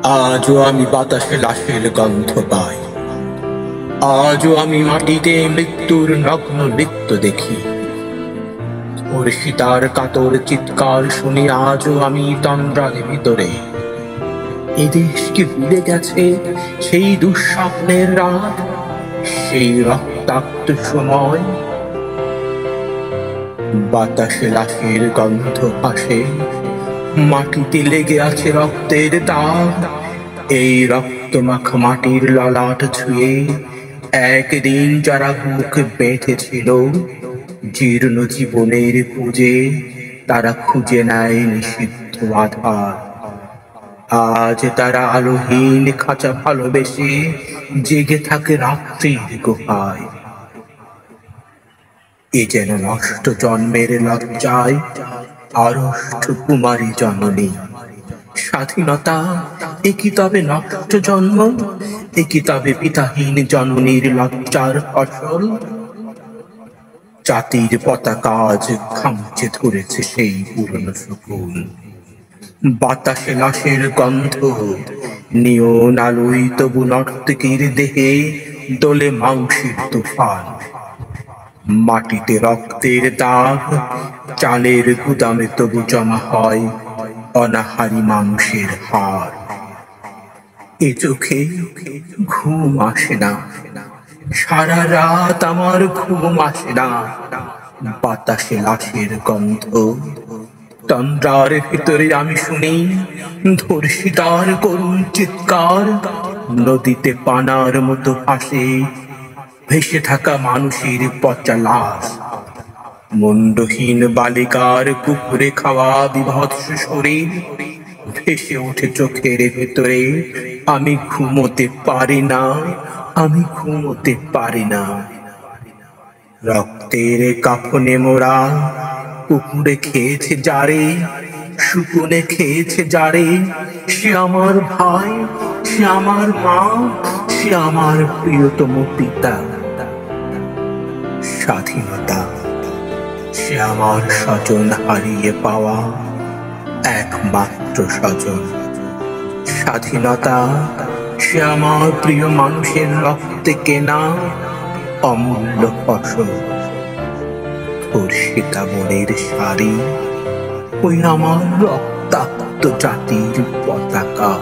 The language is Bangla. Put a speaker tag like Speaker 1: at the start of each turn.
Speaker 1: আজও আমি বাতাসে লাশের গন্ধ পাই। আজও আমি মাটিতে মৃত্যুর নগ্ন নৃত্য দেখি। ওর সীতার কাতর চিৎকার শুনি আজও আমি তন্দ্রার ভিতরে। এদেশ কি ভুলে গেছে সেই দুঃস্বপ্নের রাত, সেই রক্তাক্ত সময়? বাতাসে লাশের গন্ধ আসে, মাটিতে লেগে আছে রক্তের দাগ। এই রক্তমাখা মাটির ললাট ছুঁয়ে একদিন যারা বুক বেঁধেছিল জীর্ণ জীবনের পুজে, তারা খুঁজে নেয় নিষিদ্ধ আধার। আজ তারা আলোহীন খাঁচা ভালোবেসে জেগে থাকে রাত্রির গুহায়। এ যেন নষ্ট জন্মের লজ্জায় আড়ষ্ট কুমারী জননী। স্বাধীনতা এ কি তবে নষ্ট জন্ম? এ কি তবে পিতাহীন জননীর লজ্জার ফসল? জাতির পতাকা আজ খামচে ধরেছে সেই পুরনো শকুন। বাতাসে লাশের গন্ধ, নিয়ন আলোয় তবু নর্তকীর দেহে দোলে মাংসের তুফান। মাটিতে রক্তের দাগ, চালের গুদামে তবু জমা হয় অনাহারি মাংসের হাড়। এ চোখে ঘুম আসে না, সারা রাত আমার ঘুম আসে না। বাতাসে লাশের গন্ধ, তন্দ্রার ভিতরে আমি শুনি ধর্ষিতার করুণ চিৎকার। নদীতে পানার মতো ভাসে ভেসে থাকা মানুষের পচা লাশ। মুন্ডহীন বালিকার কুকুরে খাওয়া বিভৎস শরীর ভেসে ওঠে চোখের ভেতরে। আমি ঘুমোতে পারি না, আমি ঘুমোতে পারি না। রক্তের কাফনে মোরা কুকুরে খেয়েছে যারে, শুকুনে খেয়েছে যারে। সে আমার ভাই, সে আমার মা, সে আমার প্রিয়তম পিতা। স্বাধীনতা সে আমার স্বজন হারিয়ে পাওয়া একমাত্র স্বজন। স্বাধীনতা সে আমার প্রিয় মানুষের রক্তে কেনা অমূল্য ফসল। ধর্ষিতা মনের শাড়ি, ওই আমার রক্তাক্ত জাতির পতাকা।